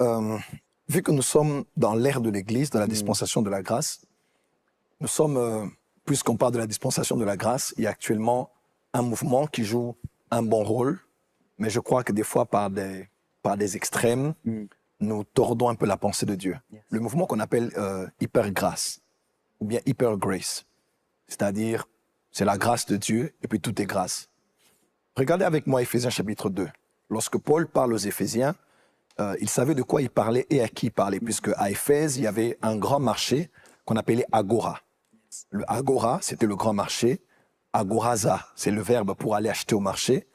Euh, Vu que nous sommes dans l'ère de l'Église, dans la dispensation de la grâce, nous sommes, puisqu'on parle de la dispensation de la grâce, il y a actuellement un mouvement qui joue un bon rôle, mais je crois que des fois, par des extrêmes, nous tordons un peu la pensée de Dieu. Le mouvement qu'on appelle hyper-grâce, ou bien hyper-grace, c'est-à-dire c'est la grâce de Dieu et puis tout est grâce. Regardez avec moi Éphésiens chapitre 2. Lorsque Paul parle aux Éphésiens, il savait de quoi il parlait et à qui il parlait, puisque à Éphèse, il y avait un grand marché qu'on appelait Agora. Le Agora, c'était le grand marché. Agoraza, c'est le verbe pour aller acheter au marché.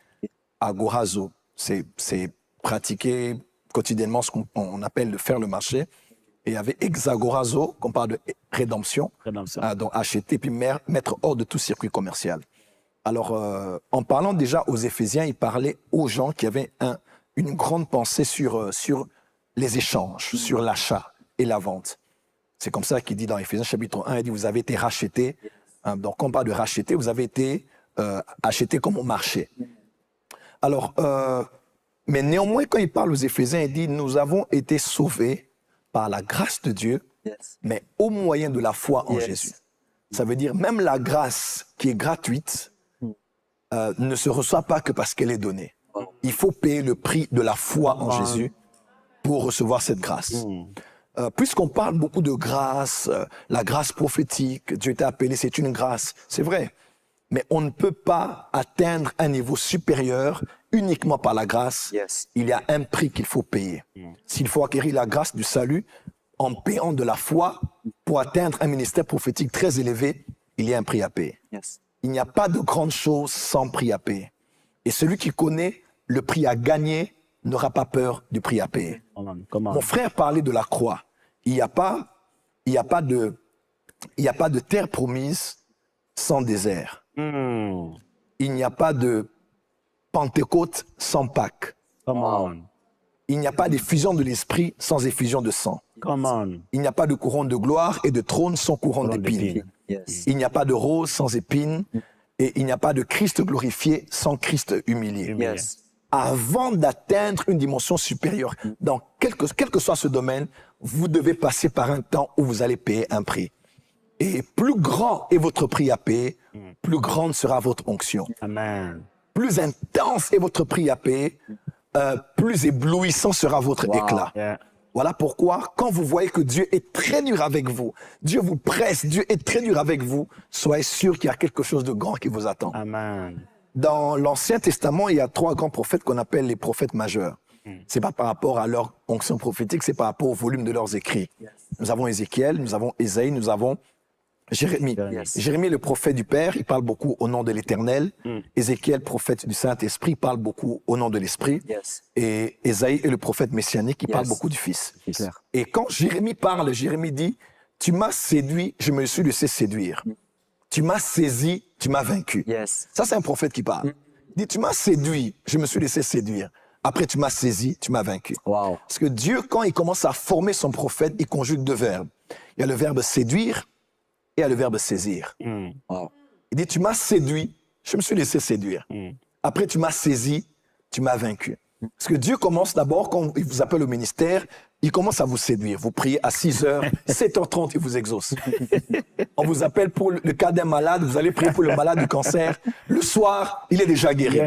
Agorazo, c'est pratiquer quotidiennement ce qu'on appelle de faire le marché. Et il y avait Exagorazo, qu'on parle de rédemption, donc acheter puis mettre hors de tout circuit commercial. Alors, en parlant déjà aux Éphésiens, il parlait aux gens qui avaient une grande pensée sur les échanges, sur l'achat et la vente. C'est comme ça qu'il dit dans Éphésiens chapitre 1, il dit, vous avez été rachetés. Donc, quand on parle de racheter, vous avez été achetés comme au marché. Alors, mais néanmoins, quand il parle aux Éphésiens, il dit, nous avons été sauvés par la grâce de Dieu, mais au moyen de la foi en Jésus. Ça veut dire, même la grâce qui est gratuite ne se reçoit pas que parce qu'elle est donnée. Il faut payer le prix de la foi en Jésus pour recevoir cette grâce. Puisqu'on parle beaucoup de grâce, la grâce prophétique, Dieu t'a appelé, c'est une grâce, c'est vrai. Mais on ne peut pas atteindre un niveau supérieur uniquement par la grâce. Il y a un prix qu'il faut payer. S'il faut acquérir la grâce du salut en payant de la foi pour atteindre un ministère prophétique très élevé, il y a un prix à payer. Il n'y a pas de grande chose sans prix à payer. Et celui qui connaît le prix à gagner n'aura pas peur du prix à payer. Mon frère parlait de la croix. Il n'y a pas de terre promise sans désert. Il n'y a pas de Pentecôte sans Pâques. Il n'y a pas d'effusion de l'esprit sans effusion de sang. Il n'y a pas de couronne de gloire et de trône sans couronne d'épines. Il n'y a pas de rose sans épines. Et il n'y a pas de Christ glorifié sans Christ humilié. Avant d'atteindre une dimension supérieure, dans quel que soit ce domaine, vous devez passer par un temps où vous allez payer un prix. Et plus grand est votre prix à payer, plus grande sera votre onction. Amen. Plus intense est votre prix à payer, plus éblouissant sera votre éclat. Voilà pourquoi, quand vous voyez que Dieu est très dur avec vous, Dieu vous presse, Dieu est très dur avec vous, soyez sûr qu'il y a quelque chose de grand qui vous attend. Amen. Dans l'Ancien Testament, il y a 3 grands prophètes qu'on appelle les prophètes majeurs. C'est pas par rapport à leur onction prophétique, c'est par rapport au volume de leurs écrits. Nous avons Ézéchiel, nous avons Ésaïe, nous avons Jérémie. Jérémie, le prophète du Père, il parle beaucoup au nom de l'Éternel. Ézéchiel, prophète du Saint-Esprit, parle beaucoup au nom de l'Esprit. Et Ésaïe est le prophète messianique, il parle beaucoup du Fils. Et quand Jérémie parle, Jérémie dit, tu m'as séduit, je me suis laissé séduire. Tu m'as saisi, tu m'as vaincu. Ça, c'est un prophète qui parle. Il dit, tu m'as séduit, je me suis laissé séduire. Après, tu m'as saisi, tu m'as vaincu. Parce que Dieu, quand il commence à former son prophète, il conjugue 2 verbes. Il y a le verbe séduire et il y a le verbe saisir. Il dit, tu m'as séduit, je me suis laissé séduire. Après, tu m'as saisi, tu m'as vaincu. Parce que Dieu commence d'abord, quand il vous appelle au ministère, il commence à vous séduire. Vous priez à 6h, 7h30, il vous exauce. On vous appelle pour le cas d'un malade, vous allez prier pour le malade du cancer. Le soir, il est déjà guéri.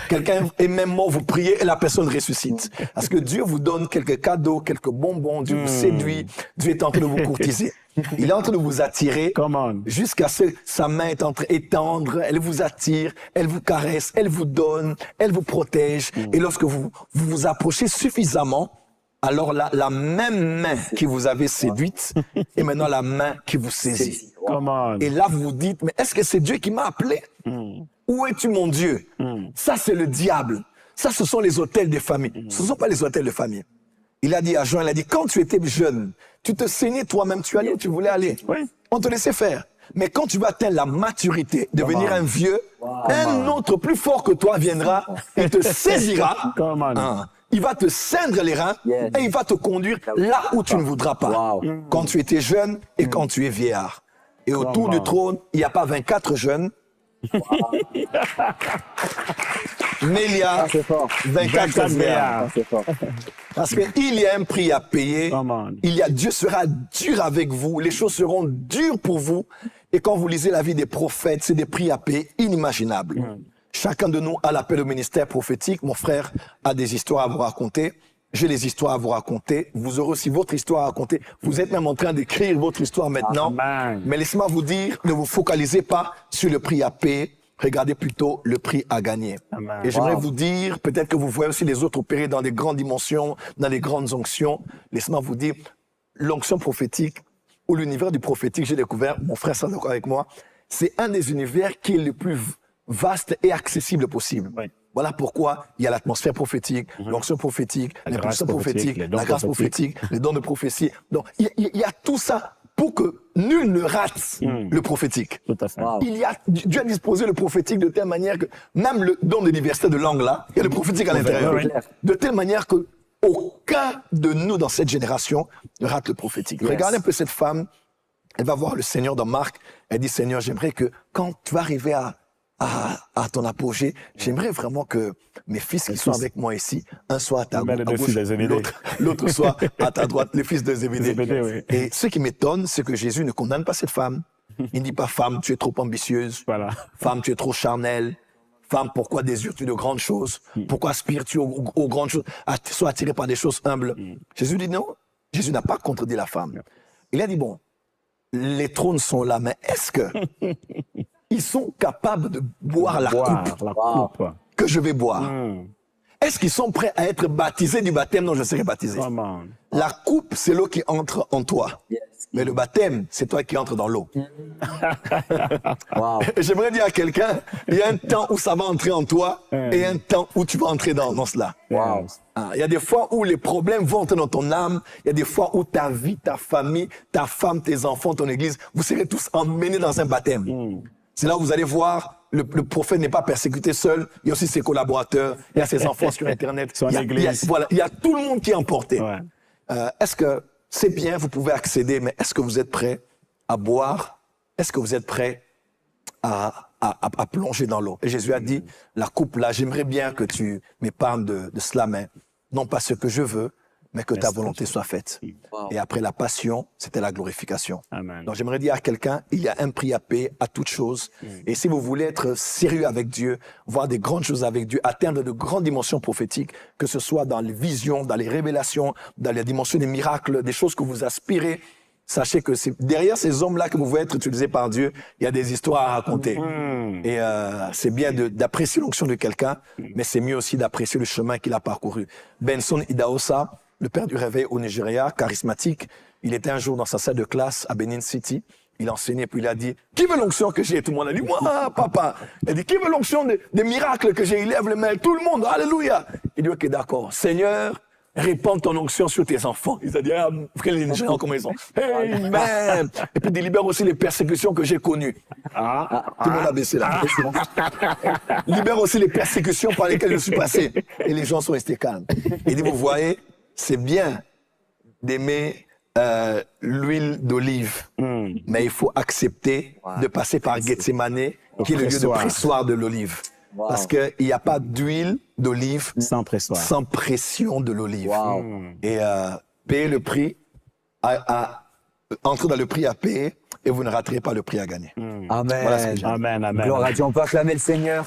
Quelqu'un est même mort, vous priez et la personne ressuscite. Parce que Dieu vous donne quelques cadeaux, quelques bonbons, Dieu vous séduit, Dieu est en train de vous courtiser. Il est en train de vous attirer jusqu'à ce que sa main est en train d'étendre, elle vous attire, elle vous caresse, elle vous donne, elle vous protège. Et lorsque vous vous approchez suffisamment, alors la même main qui vous avait séduite est maintenant la main qui vous saisit. Et là, vous vous dites, mais est-ce que c'est Dieu qui m'a appelé? Où es-tu, mon Dieu? Ça, c'est le diable. Ça, ce sont les hôtels de famille. Ce ne sont pas les hôtels de famille. Il a dit à Jean, il a dit, quand tu étais jeune, tu te saignais toi-même, tu allais où tu voulais aller. On te laissait faire. Mais quand tu vas atteindre la maturité, devenir un vieux, un autre plus fort que toi viendra, il te saisira, il va te ceindre les reins et il va te conduire là où tu ne voudras pas. Quand tu étais jeune et quand tu es vieillard. Et autour du trône, il n'y a pas 24 jeunes. Nélia, C'est fort. 24 milliards. C'est fort. Parce qu'il y a un prix à payer. Come on. Dieu sera dur avec vous. Les choses seront dures pour vous. Et quand vous lisez la vie des prophètes, c'est des prix à payer inimaginables. Chacun de nous a l'appel au ministère prophétique. Mon frère a des histoires à vous raconter. J'ai les histoires à vous raconter. Vous aurez aussi votre histoire à raconter. Vous êtes même en train d'écrire votre histoire maintenant. Amen. Mais laissez-moi vous dire, ne vous focalisez pas sur le prix à payer. Regardez plutôt le prix à gagner. Amen. Et j'aimerais vous dire, peut-être que vous voyez aussi les autres opérer dans des grandes dimensions, dans des grandes onctions. Laissez-moi vous dire, l'onction prophétique ou l'univers du prophétique, j'ai découvert, mon frère sera d'accord avec moi, c'est un des univers qui est le plus vaste et accessible possible. Oui. Voilà pourquoi il y a l'atmosphère prophétique, l'onction prophétique, La l'impulsion grâce prophétique, prophétique, les dons la grâce prophétiques. prophétique, les dons de prophétie. Donc, il y a tout ça pour que nul ne rate le prophétique. Tout à fait. Wow. Dieu a disposé le prophétique de telle manière que même le don de diversité de langue là, il y a le prophétique à l'intérieur. oui. De telle manière que aucun de nous dans cette génération ne rate le prophétique. Yes. Regardez un peu cette femme, elle va voir le Seigneur dans Marc, elle dit Seigneur, j'aimerais que quand tu vas arriver à ton apogée, j'aimerais vraiment que mes fils qui sont avec moi ici, un soit à ta Ben, les deux gauche, fils de Zébédée. l'autre soit à ta droite, les fils de Zébédée. Zébédée, oui. Et ce qui m'étonne, c'est que Jésus ne condamne pas cette femme. Il ne dit pas, femme, tu es trop ambitieuse. Voilà. Femme, tu es trop charnelle. Femme, pourquoi désires-tu de grandes choses? Pourquoi aspires-tu aux grandes choses? Sois attiré par des choses humbles. Jésus dit non. Jésus n'a pas contredit la femme. Il a dit, bon, les trônes sont là, mais est-ce que ils sont capables de boire la coupe La coupe. que je vais boire? Est-ce qu'ils sont prêts à être baptisés du baptême dont je serai baptisé? Come on. La coupe, c'est l'eau qui entre en toi. Yes. Mais le baptême, c'est toi qui entres dans l'eau. Wow. J'aimerais dire à quelqu'un, il y a un temps où ça va entrer en toi et un temps où tu vas entrer dans cela. Wow. Ah, il y a des fois où les problèmes vont entrer dans ton âme. Il y a des fois où ta vie, ta famille, ta femme, tes enfants, ton église, vous serez tous emmenés dans un baptême. C'est là où vous allez voir, le prophète n'est pas persécuté seul. Il y a aussi ses collaborateurs, il y a ses enfants sur Internet. Sur Il y a- l'église. voilà, il y a tout le monde qui est emporté. Ouais. Est-ce que c'est bien, vous pouvez accéder, mais est-ce que vous êtes prêt à boire? Est-ce que vous êtes prêt à plonger dans l'eau? Et Jésus a dit, la coupe là, j'aimerais bien que tu m'épargnes de cela, mais non pas ce que je veux, mais que ta volonté soit faite. Wow. Et après la passion, c'était la glorification. Amen. Donc j'aimerais dire à quelqu'un, il y a un prix à payer à toute chose. Et si vous voulez être sérieux avec Dieu, voir des grandes choses avec Dieu, atteindre de grandes dimensions prophétiques, que ce soit dans les visions, dans les révélations, dans les dimensions des miracles, des choses que vous aspirez, sachez que derrière ces hommes-là que vous voulez être utilisés par Dieu, il y a des histoires à raconter. Et c'est bien d'apprécier l'onction de quelqu'un, mais c'est mieux aussi d'apprécier le chemin qu'il a parcouru. Benson Idahosa, le père du réveil au Nigeria, charismatique, il était un jour dans sa salle de classe à Benin City. Il enseignait, puis il a dit, qui veut l'onction que j'ai? Tout le monde a dit, moi, papa. Il dit, qui veut l'onction des miracles que j'ai? Il lève les mains, tout le monde, alléluia. Il dit, ok, d'accord. Seigneur, répands ton onction sur tes enfants. Il a dit, ah, les Nigérians, comment ils sont? Amen. Et puis, il libère aussi les persécutions que j'ai connues. Tout le monde a baissé là. Libère aussi les persécutions par lesquelles je suis passé. Et les gens sont restés calmes. Il dit, vous voyez, c'est bien d'aimer l'huile d'olive, mais il faut accepter de passer par Gethsemane, qui est le lieu de pressoir de l'olive. Wow. Parce qu'il n'y a pas d'huile d'olive Sans pressoir. sans pression de l'olive. Wow. Et payer le prix, entrer dans le prix à payer, et vous ne raterez pas le prix à gagner. Amen. Voilà ce que j'ai. Amen, amen. Gloire à Dieu. On peut acclamer le Seigneur.